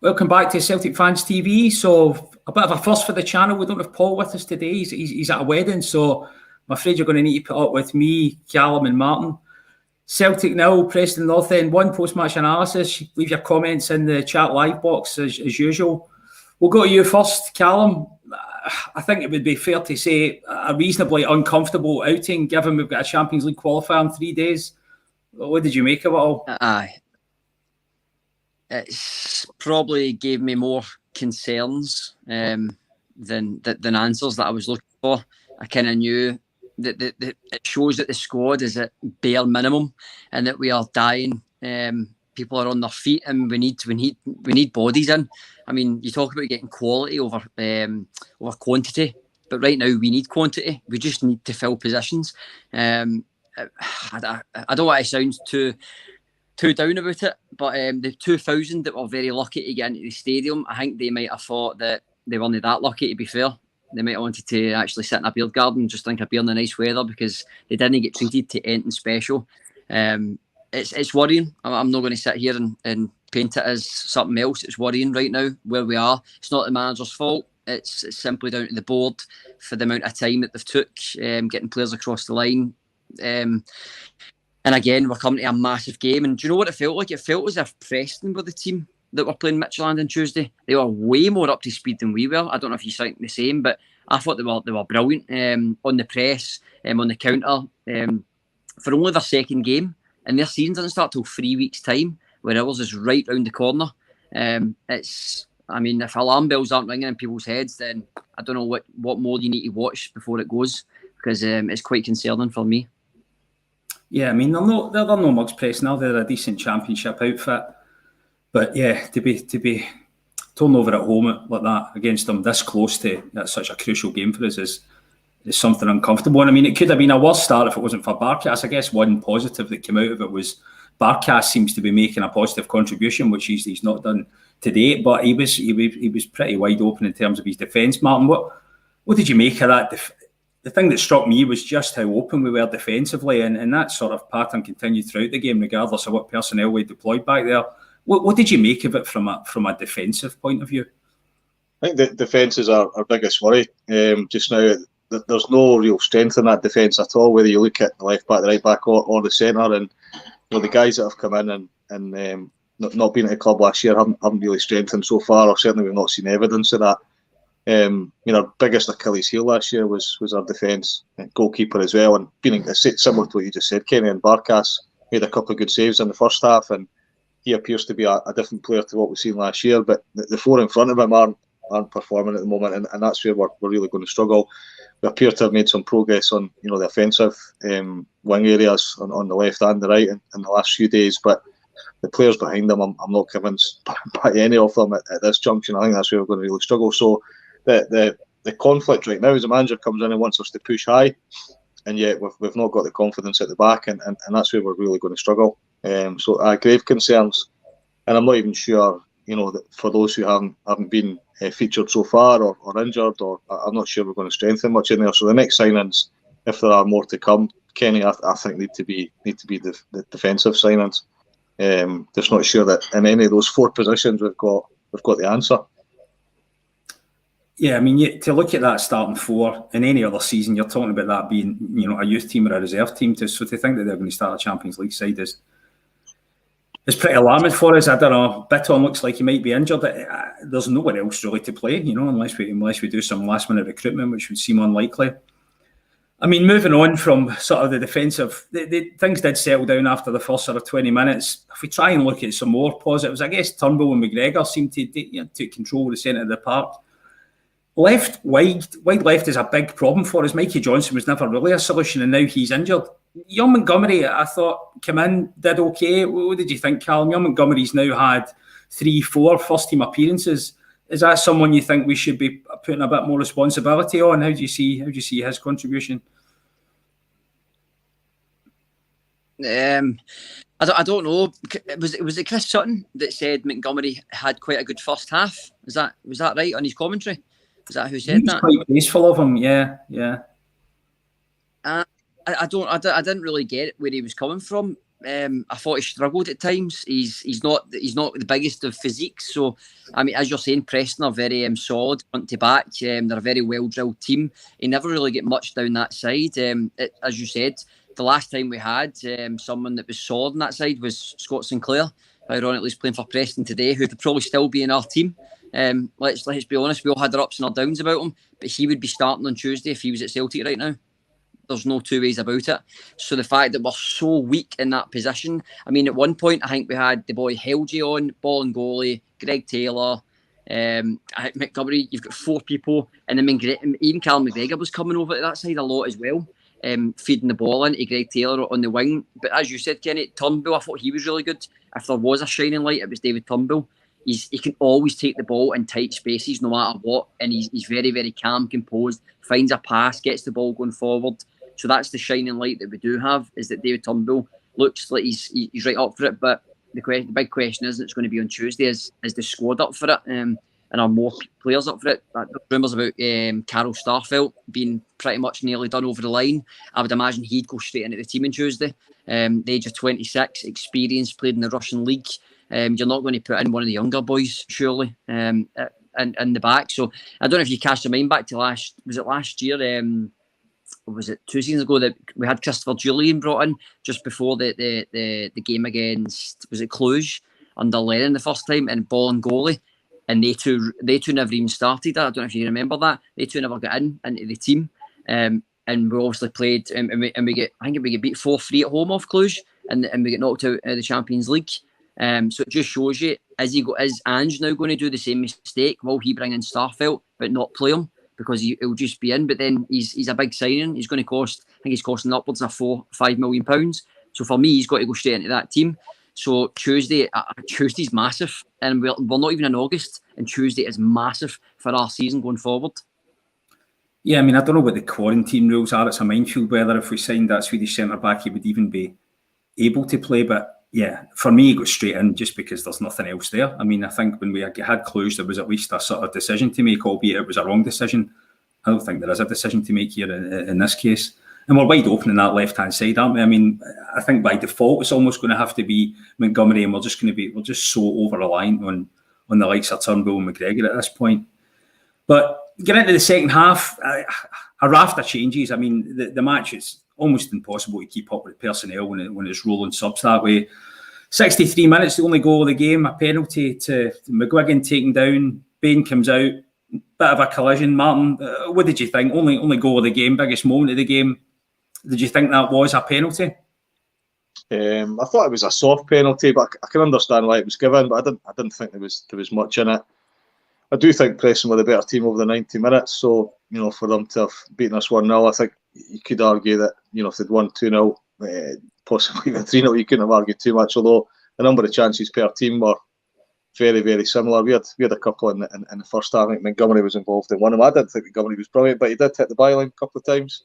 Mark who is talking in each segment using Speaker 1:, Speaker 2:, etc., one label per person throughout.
Speaker 1: Welcome back to Celtic Fans TV. So a bit of a first for the channel. We don't have Paul with us today. He's at a wedding, so I'm afraid you're going to need to put up with me, Callum and Martin. Celtic 0, Preston North End 1 post-match analysis. Leave your comments in the chat live box as usual. We'll go to you first, Callum. I think it would be fair to say a reasonably uncomfortable outing, given we've got a Champions League qualifier in 3 days. What did you make of it all?
Speaker 2: Aye. It's probably gave me more concerns than answers that I was looking for. I kind of knew that it shows that the squad is at bare minimum and that we are dying. People are on their feet and we need bodies in. I mean, you talk about getting quality over quantity, but right now we need quantity. We just need to fill positions. I don't want to sound too down about it, but the 2,000 that were very lucky to get into the stadium, I think they might have thought that they weren't that lucky, to be fair. They might have wanted to actually sit in a beer garden and just drink a beer in the nice weather because they didn't get treated to anything special. It's worrying. I'm not going to sit here and paint it as something else. It's worrying right now where we are. It's not the manager's fault. It's simply down to the board for the amount of time that they've took getting players across the line. And again, we're coming to a massive game. And do you know what it felt like? It felt as if Preston were the team that were playing Midtjylland on Tuesday. They were way more up to speed than we were. I don't know if you think the same, but I thought they were brilliant on the press, on the counter. For only their second game, and their season doesn't start till 3 weeks' time, where ours is right round the corner. If alarm bells aren't ringing in people's heads, then I don't know what more you need to watch before it goes, because it's quite concerning for me.
Speaker 1: Yeah, I mean, they're no mugs Preston now. They're a decent championship outfit. But yeah, to be torn over at home like that against them this close to that's such a crucial game for us is something uncomfortable. And I mean, it could have been a worse start if it wasn't for Barkas. I guess one positive that came out of it was Barkas seems to be making a positive contribution, which he's not done to date. But he was pretty wide open in terms of his defence. Martin, what did you make of that? The thing that struck me was just how open we were defensively, and that sort of pattern continued throughout the game, regardless of what personnel we deployed back there. What did you make of it from a defensive point of view?
Speaker 3: I think the defence is our biggest worry just now. There's no real strength in that defence at all, whether you look at the left back, the right back, or the centre. And the guys that have come in and not been at the club last year haven't really strengthened so far, or certainly we've not seen evidence of that. Our biggest Achilles heel last year was our defence, goalkeeper as well, and being similar to what you just said, Kenny, and Barkas made a couple of good saves in the first half, and he appears to be a different player to what we've seen last year. But the four in front of him aren't performing at the moment, and that's where we're really going to struggle. We appear to have made some progress on the offensive wing areas on the left and the right in the last few days, but the players behind them, I'm not convinced by any of them at this junction. I think that's where we're going to really struggle. So the conflict right now is the manager comes in and wants us to push high, and yet we've not got the confidence at the back, and that's where we're really going to struggle. So grave concerns, and I'm not even sure that for those who haven't been featured so far or injured, or I'm not sure we're going to strengthen much in there. So the next signings, if there are more to come, Kenny, I think need to be the defensive signings. Just not sure that in any of those four positions we've got the answer.
Speaker 1: Yeah, I mean, to look at that starting four in any other season, you're talking about that being a youth team or a reserve team. So to think that they're going to start a Champions League side is pretty alarming for us. I don't know. Bitton looks like he might be injured. There's nowhere else really to play, unless we do some last minute recruitment, which would seem unlikely. I mean, moving on from sort of the defensive, the things did settle down after the first sort of 20 minutes. If we try and look at some more positives, I guess Turnbull and McGregor seemed to take control of the centre of the park. Wide left is a big problem for us. Mikey Johnson was never really a solution, and now he's injured. Young Montgomery, I thought, came in, did okay. What did you think, Callum? Young Montgomery's now had 3-4 first-team appearances. Is that someone you think we should be putting a bit more responsibility on? How do you see his contribution?
Speaker 2: I don't know. Was it Chris Sutton that said Montgomery had quite a good first half? Was that right on his commentary? Is that who said that?
Speaker 1: Quite graceful of him, yeah.
Speaker 2: I didn't really get where he was coming from. I thought he struggled at times. He's not the biggest of physiques. So, I mean, as you're saying, Preston are very solid front to back. They're a very well drilled team. He never really get much down that side. As you said, the last time we had someone that was solid on that side was Scott Sinclair. Ironically, he's playing for Preston today, who could probably still be in our team. Let's be honest, we all had our ups and our downs about him, but he would be starting on Tuesday if he was at Celtic right now. There's no two ways about it. So the fact that we're so weak in that position, I mean, at one point I think we had the boy Helgi on, ball and goalie, Greg Taylor, Montgomery. You've got 4 people, and then even Callum McGregor was coming over to that side a lot as well, feeding the ball into Greg Taylor on the wing. But as you said, Kenny, Turnbull, I thought he was really good. If there was a shining light, it was David Turnbull. He can always take the ball in tight spaces no matter what, and he's very, very calm, composed, finds a pass, gets the ball going forward. So that's the shining light that we do have, is that David Turnbull looks like he's right up for it. But the big question is, it's going to be on Tuesday, is the squad up for it, and are more players up for it? Rumours about Carol Starfelt being pretty much nearly done over the line. I would imagine he'd go straight into the team on Tuesday. The age of 26, experience, played in the Russian league. You're not going to put in one of the younger boys, surely, in the back. So I don't know if you cast your mind back to last year? Was it 2 seasons ago that we had Christopher Julian brought in just before the game against, was it Cluj, under Lennon the first time, and ball and goalie, and they two never even started. I don't know if you remember that. They two never got into the team, and we obviously played, and we get beat 4-3 at home off Cluj, and we get knocked out of the Champions League. So it just shows you, is Ange now going to do the same mistake? Will he bring in Starfelt but not play him because he'll just be in? But then he's a big signing. He's going to cost, I think he's costing upwards of £4-5 million. So for me, he's got to go straight into that team. So Tuesday's massive, and we're not even in August, and Tuesday is massive for our season going forward.
Speaker 1: Yeah, I mean, I don't know what the quarantine rules are. It's a minefield whether if we signed that Swedish centre-back, he would even be able to play. But yeah, for me, he goes straight in just because there's nothing else there. I mean, I think when we had Cluj, there was at least a sort of decision to make, albeit it was a wrong decision. I don't think there is a decision to make here in this case. And we're wide open in that left-hand side, aren't we? I mean, I think by default, it's almost going to have to be Montgomery, and we're just so over-reliant on the likes of Turnbull and McGregor at this point. But getting into the second half, a raft of changes. I mean, the match is almost impossible to keep up with personnel when it's rolling subs that way. 63 minutes, the only goal of the game, a penalty to McGuigan taken down. Bain comes out, bit of a collision. Martin, what did you think? Only goal of the game, biggest moment of the game. Did you think that was a penalty?
Speaker 3: I thought it was a soft penalty, but I can understand why it was given. But I didn't think there was much in it. I do think Preston were the better team over the 90 minutes. So, for them to have beaten us 1-0, I think you could argue that, if they'd won 2-0, possibly even 3-0, you couldn't have argued too much. Although the number of chances per team were very, very similar. We had a couple in the first half. I think Montgomery was involved in one of them. I didn't think Montgomery was brilliant, but he did hit the byline a couple of times.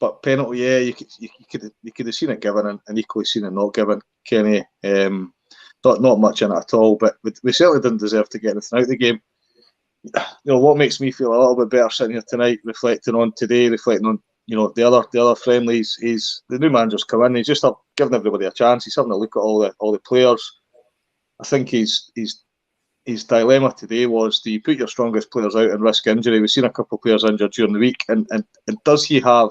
Speaker 3: But penalty, yeah, you could have seen it given and equally seen it not given. Kenny, not much in it at all. But we certainly didn't deserve to get anything out of the game. What makes me feel a little bit better sitting here tonight, reflecting on today, reflecting on the other friendlies, is the new manager's come in. He's just giving everybody a chance. He's having a look at all the players. I think his dilemma today was, do you put your strongest players out and risk injury? We've seen a couple of players injured during the week, and does he have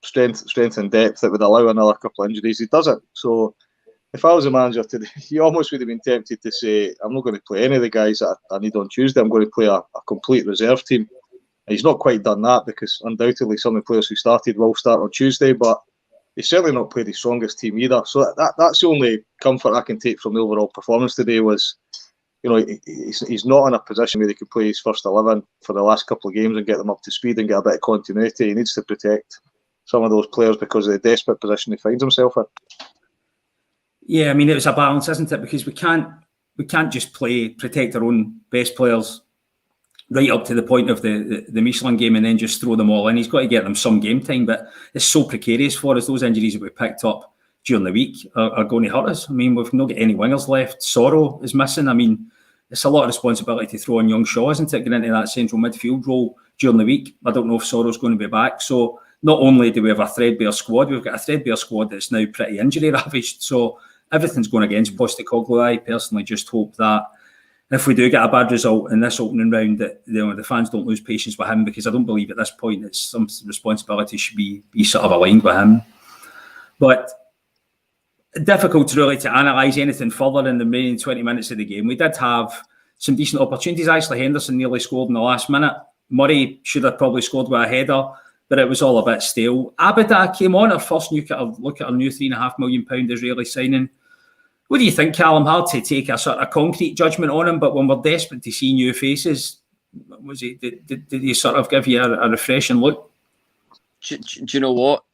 Speaker 3: strength and depth that would allow another couple of injuries? He doesn't. So if I was a manager today, he almost would have been tempted to say, I'm not going to play any of the guys that I need on Tuesday. I'm going to play a complete reserve team. And he's not quite done that, because undoubtedly some of the players who started will start on Tuesday, but he's certainly not played his strongest team either. So that's the only comfort I can take from the overall performance today was, he's not in a position where he can play his first 11 for the last couple of games and get them up to speed and get a bit of continuity. He needs to protect some of those players because of the desperate position he finds himself in. Yeah,
Speaker 1: I mean, it was a balance, isn't it? Because we can't just protect our own best players right up to the point of the Michelin game and then just throw them all in. He's got to get them some game time, but it's so precarious for us. Those injuries that we picked up during the week are going to hurt us. I mean, we've not got any wingers left. Sorrow is missing. I mean, it's a lot of responsibility to throw in young Shaw, isn't it? Get into that central midfield role during the week. I don't know if Sorrow's going to be back. So not only do we have a threadbare squad, we've got a threadbare squad that's now pretty injury ravaged. So everything's going against Postecoglou. I personally just hope that if we do get a bad result in this opening round, that the fans don't lose patience with him, because I don't believe at this point that some responsibility should be sort of aligned with him. But difficult really to analyse anything further in the remaining 20 minutes of the game. We did have some decent opportunities. Actually, Henderson nearly scored in the last minute. Murray should have probably scored with a header, but it was all a bit stale. Abada came on, our first look at our new £3.5 million Israeli signing. What do you think, Callum? Hard to take a sort of concrete judgment on him, but when we're desperate to see new faces, did he sort of give you a refreshing look?
Speaker 2: Do you know what?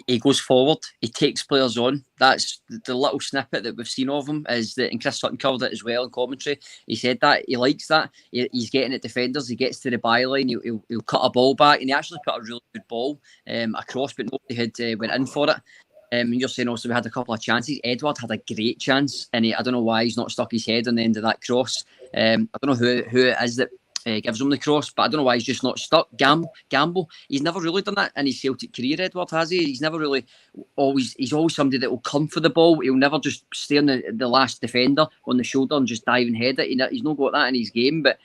Speaker 2: He goes forward. He takes players on. That's the little snippet that we've seen of him. Is that, and Chris Sutton covered it as well in commentary. He said that he likes that. He's getting at defenders. He gets to the byline. He'll cut a ball back, and he actually cut a really good ball across, but nobody had went in for it. And you're saying also we had a couple of chances. Edward had a great chance, and I don't know why he's not stuck his head on the end of that cross. I don't know who it is that gives him the cross, but I don't know why he's just not stuck. Gamble, he's never really done that in his Celtic career, Edward, has he? He's never really he's always somebody that will come for the ball. He'll never just stay on the last defender on the shoulder and just dive and head it. He's not got that in his game, but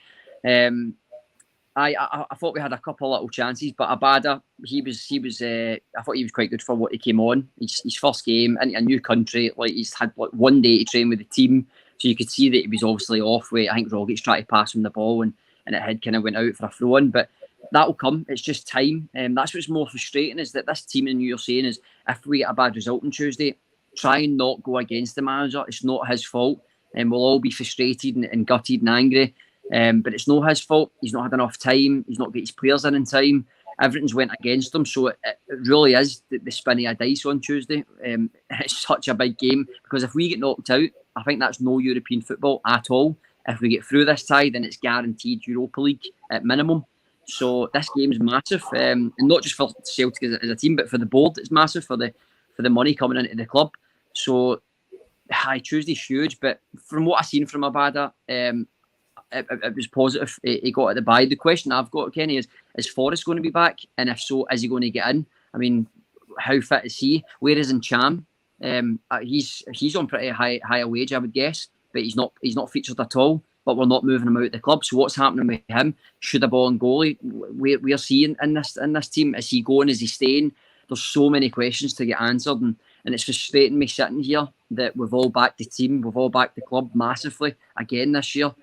Speaker 2: I thought we had a couple of little chances, but Abada, he was. I thought he was quite good for what he came on. His first game in a new country, like he's had like 1 day to train with the team, so you could see that he was obviously off. I think Rogic tried to pass him the ball and it had kind of went out for a throw in, but that'll come. It's just time, and that's what's more frustrating is that this team, and you're saying, is if we get a bad result on Tuesday, try and not go against the manager. It's not his fault, and we'll all be frustrated and gutted and angry. But it's not his fault. He's not had enough time. He's not got his players in time. Everything's went against him. So it really is the spinning of dice on Tuesday. It's such a big game, because if we get knocked out, I think that's no European football at all. If we get through this tie, then it's guaranteed Europa League at minimum. So this game's massive, and not just for Celtic as a team, but for the board, it's massive for the money coming into the club. So, Tuesday's huge. But from what I've seen from Abada, it was positive. He got at the bye. The question I've got, Kenny, is Forrest going to be back? And if so, is he going to get in? I mean, how fit is he? Where is Ncham? He's on pretty higher wage, I would guess, but he's not featured at all. But we're not moving him out of the club. So what's happening with him? Should a ball and goalie? We're seeing in this team. Is he going? Is he staying? There's so many questions to get answered, and it's frustrating me sitting here that we've all backed the team, we've all backed the club massively again this year.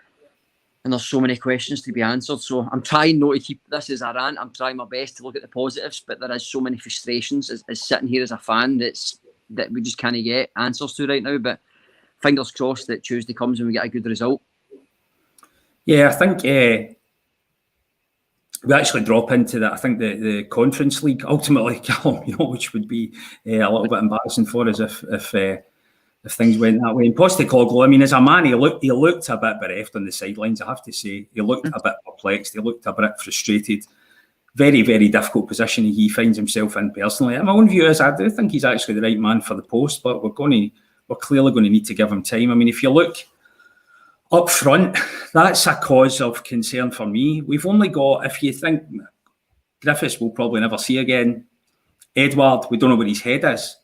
Speaker 2: And there's so many questions to be answered. So I'm trying not to keep this as a rant. I'm trying my best to look at the positives, but there is so many frustrations as sitting here as a fan that we just can't get answers to right now. But fingers crossed that Tuesday comes and we get a good result.
Speaker 1: Yeah, I think we actually drop into that. I think the Conference League ultimately, Callum, which would be a little bit embarrassing for us if things went that way. And Postecoglou, I mean, as a man, he looked a bit bereft on the sidelines, I have to say. He looked a bit perplexed. He looked a bit frustrated. Very, very difficult position he finds himself in personally. And my own view is I do think he's actually the right man for the post, but we're clearly going to need to give him time. I mean, if you look up front, that's a cause of concern for me. We've only got, if you think Griffiths we'll probably never see again, Edward, we don't know where his head is.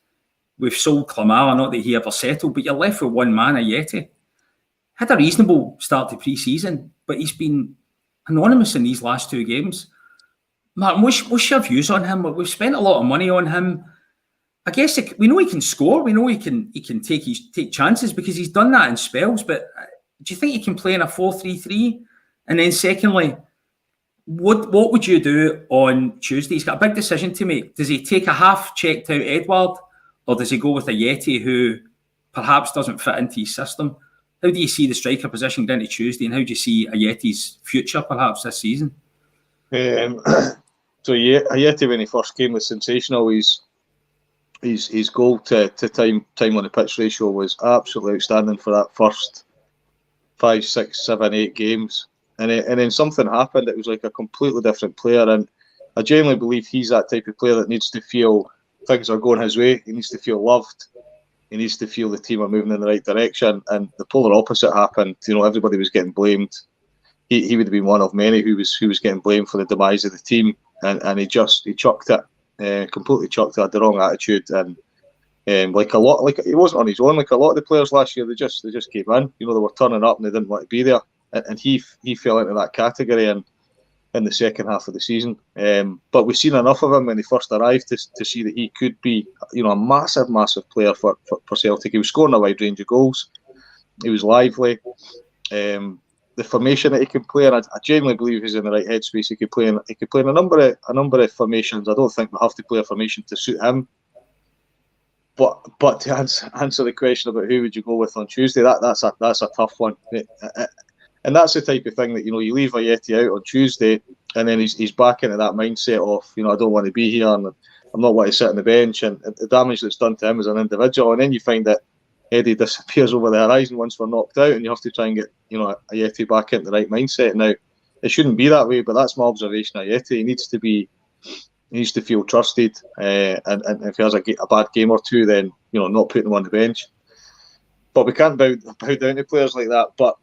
Speaker 1: We've sold Klamala, not that he ever settled, but you're left with one man, Ayeti. Had a reasonable start to pre-season, but he's been anonymous in these last 2 games. Martin, what's your views on him? We've spent a lot of money on him. I guess we know he can score. We know he can take chances because he's done that in spells. But do you think he can play in a 4-3-3? And then secondly, what would you do on Tuesday? He's got a big decision to make. Does he take a half-checked out Edward, or does he go with Ayeti, who perhaps doesn't fit into his system? How do you see the striker position going into Tuesday, and how do you see Ayeti's future perhaps this season?
Speaker 3: So Ayeti, when he first came, was sensational. His goal to time on the pitch ratio was absolutely outstanding for that first 5, 6, 7, 8 games. And then something happened. It was like a completely different player. And I genuinely believe he's that type of player that needs to feel things are going his way. He needs to feel loved. He needs to feel the team are moving in the right direction. And the polar opposite happened. Everybody was getting blamed. He would have been one of many who was getting blamed for the demise of the team. And he chucked it. completely chucked it, had the wrong attitude, and like he wasn't on his own. Like a lot of the players last year, they just gave in. You know, they were turning up and they didn't want to be there, and he fell into that category in the second half of the season. But we've seen enough of him when he first arrived to see that he could be, you know, a massive player for Celtic. He was scoring a wide range of goals. He was lively. The formation that he can play in, I genuinely believe he's in the right headspace. He could play in a number of formations. I don't think we have to play a formation to suit him. But to answer the question about who would you go with on Tuesday, that's a tough one. And that's the type of thing that, you know, you leave Ajeti out on Tuesday, and then he's back into that mindset of, you know, I don't want to be here, and I'm not wanting to sit on the bench, and the damage that's done to him as an individual. And then you find that Eddie disappears over the horizon once we're knocked out, and you have to try and get, you know, Ajeti back into the right mindset. Now, it shouldn't be that way, but that's my observation of Ajeti. He needs to feel trusted, and if he has a bad game or two, then, you know, not putting him on the bench. But we can't bow down to players like that. But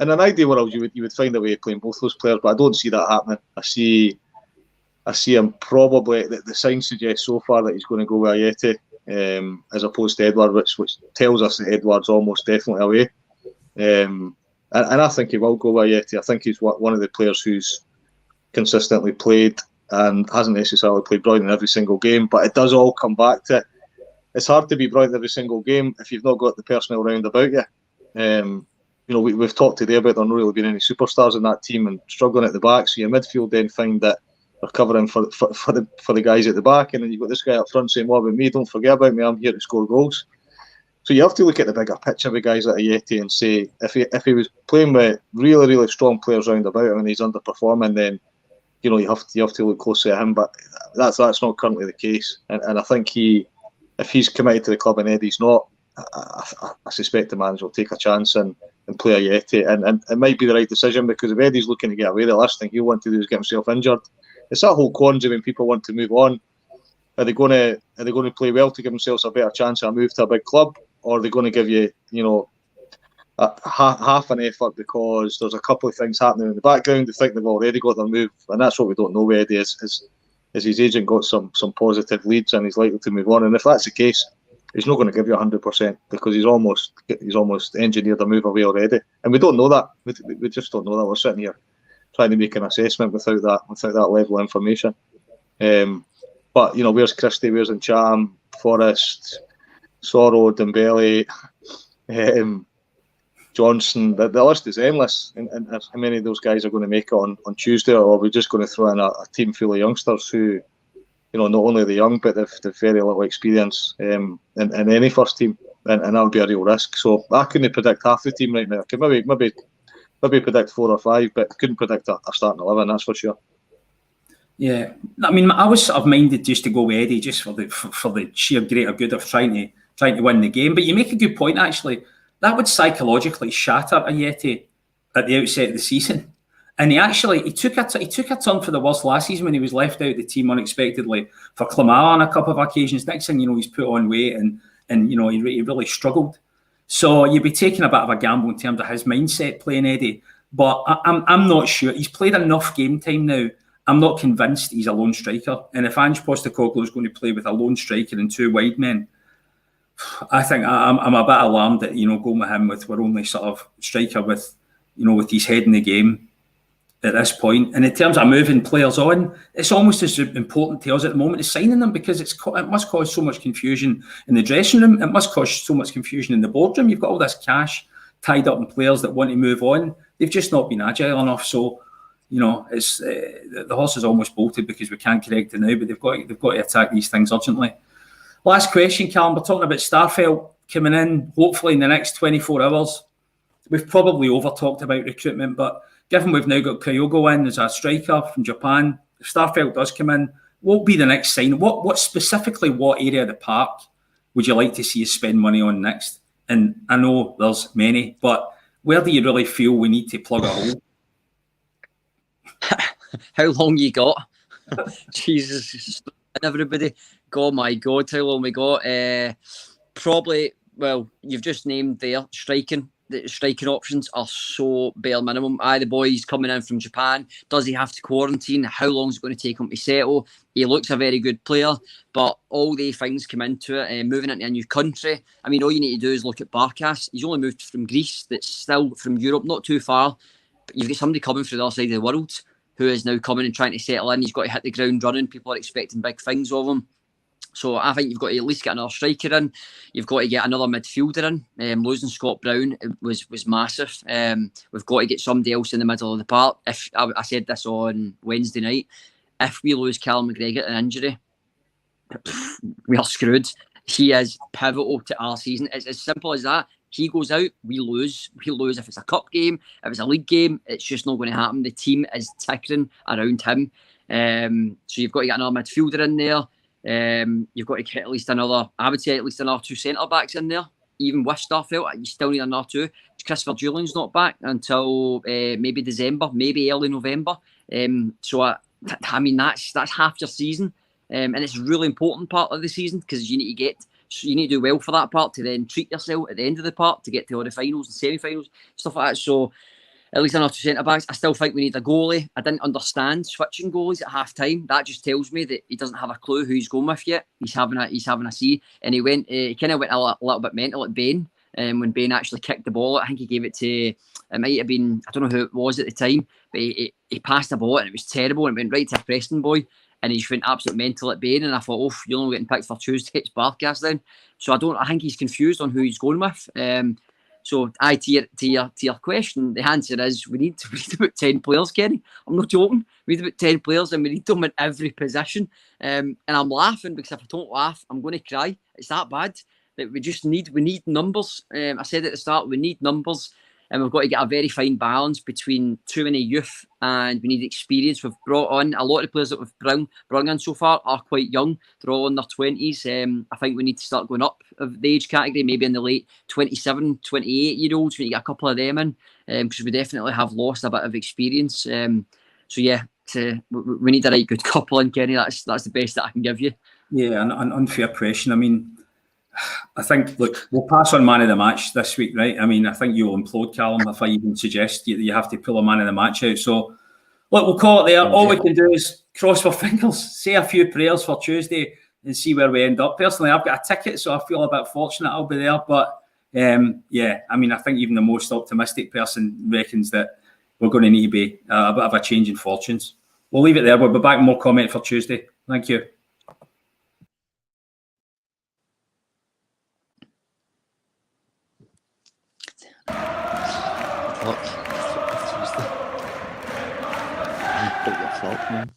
Speaker 3: in an ideal world, you would find a way of playing both those players, but I don't see that happening. I see him probably. The signs suggest so far that he's going to go with Ajeti as opposed to Edward, which tells us that Edward's almost definitely away. And I think he will go with Ajeti. I think he's one of the players who's consistently played and hasn't necessarily played brilliant in every single game, but it does all come back to, it's hard to be brilliant every single game if you've not got the personnel round about you. You know, we've talked today about there not really being any superstars in that team and struggling at the back, so your midfield then find that they're covering for the guys at the back, and then you've got this guy up front saying, what about me, don't forget about me, I'm here to score goals. So you have to look at the bigger picture with guys like Ajeti and say, if he was playing with really, really strong players round about him and he's underperforming, then, you know, you have to look closely at him. But that's not currently the case. And I think if he's committed to the club and Eddie's not, I suspect the manager will take a chance and play Ajeti. And it might be the right decision, because if Eddie's looking to get away, the last thing he'll want to do is get himself injured. It's that whole quandary when people want to move on. Are they going to play well to give themselves a better chance at a move to a big club, or are they going to give you, you know, half an effort because there's a couple of things happening in the background? They think they've already got their move, and that's what we don't know with Eddie. Is his agent got some positive leads and he's likely to move on? And if that's the case, he's not going to give you 100% because he's almost engineered a move away already, and we don't know that. We just don't know that. We're sitting here trying to make an assessment without that level of information. But, you know, where's Christie? Where's Ncham? Forrest, Soro, Dembele, Johnson? The list is endless. And how many of those guys are going to make it on Tuesday, or are we just going to throw in a team full of youngsters who, you know, not only the young, but they've very little experience in any first team, and that would be a real risk. So I couldn't predict half the team right now. I could maybe predict 4 or 5, but couldn't predict a starting 11, that's for sure.
Speaker 1: Yeah, I mean, I was sort of minded just to go with Eddie just for the sheer greater good of trying to win the game. But you make a good point, actually. That would psychologically shatter Ajeti at the outset of the season. And he took a turn for the worse last season when he was left out of the team unexpectedly for Clamara on a couple of occasions. Next thing you know, he's put on weight and you know, he really struggled. So you'd be taking a bit of a gamble in terms of his mindset playing Eddie. But I'm not sure. He's played enough game time now. I'm not convinced he's a lone striker. And if Ange Postecoglou is going to play with a lone striker and 2 wide men, I think I'm a bit alarmed that, you know, going with him with we're only sort of striker with, you know, with his head in the game at this point. And in terms of moving players on, it's almost as important to us at the moment as signing them, because it must cause so much confusion in the dressing room. It must cause so much confusion in the boardroom. You've got all this cash tied up in players that want to move on. They've just not been agile enough. So, you know, it's the horse is almost bolted because we can't correct it now, but they've got to attack these things urgently. Last question, Callum. We're talking about Starfelt coming in, hopefully in the next 24 hours. We've probably over-talked about recruitment, but given we've now got Kyogo in as a striker from Japan, if Starfelt does come in, what will be the next sign? What specifically, what area of the park would you like to see us spend money on next? And I know there's many, but where do you really feel we need to plug a hole?
Speaker 2: How long you got? Jesus, everybody. God, my God, how long we got? Probably, well, you've just named there striking. the striking options are so bare minimum. The boy's coming in from Japan. Does he have to quarantine? How long is it going to take him to settle? He looks a very good player, but all the things come into it. Moving into a new country. I mean, all you need to do is look at Barkas. He's only moved from Greece. That's still from Europe, not too far. But you've got somebody coming from the other side of the world who is now coming and trying to settle in. He's got to hit the ground running. People are expecting big things of him. So I think you've got to at least get another striker in. You've got to get another midfielder in. Losing Scott Brown was massive. We've got to get somebody else in the middle of the park. If I said this on Wednesday night, if we lose Callum McGregor an injury, we are screwed. He is pivotal to our season. It's as simple as that. He goes out, we lose. We lose if it's a cup game, if it's a league game. It's just not going to happen. The team is ticking around him. So you've got to get another midfielder in there. You've got to get at least another, I would say at least another 2 centre backs in there. Even with Starfelt, you still need another 2. Christopher Julian's not back until maybe December, maybe early November. So I mean that's half your season, and it's a really important part of the season because you need to do well for that part to then treat yourself at the end of the part to get to all the finals and semi-finals, stuff like that. So at least another 2 centre-backs. I still think we need a goalie. I didn't understand switching goalies at half-time. That just tells me that he doesn't have a clue who he's going with yet. He's having a see. And he kind of went a little bit mental at Bain when Bain actually kicked the ball. I think he gave it to, it might have been, I don't know who it was at the time, but he passed the ball and it was terrible and it went right to a Preston boy. And he just went absolute mental at Bain. And I thought, you're only getting picked for Tuesday. It's Barkas then. So I think he's confused on who he's going with. So, to your question, the answer is we need about 10 players, Kenny. I'm not joking. We need about 10 players and we need them in every position. And I'm laughing because if I don't laugh, I'm going to cry. It's that bad. That we need numbers. I said at the start, we need numbers. And we've got to get a very fine balance between too many youth and we need experience. We've brought on a lot of players that we've brought in so far are quite young. They're all in their 20s. I think we need to start going up of the age category, maybe in the late 27, 28-year-olds. We need to get a couple of them in because we definitely have lost a bit of experience. So yeah, we need a right good couple in, Kenny. That's the best that I can give you.
Speaker 1: Yeah, and unfair pressure. I mean, I think, look, we'll pass on man of the match this week, right? I mean, I think you'll implode Callum if I even suggest you have to pull a man of the match out. So, look, we'll call it there. All we can do is cross our fingers, say a few prayers for Tuesday and see where we end up. Personally, I've got a ticket, so I feel a bit fortunate I'll be there. But, yeah, I mean, I think even the most optimistic person reckons that we're going to need to be a bit of a change in fortunes. We'll leave it there. We'll be back with more comment for Tuesday. Thank you.
Speaker 2: Look, Tuesday. Put your fault, man.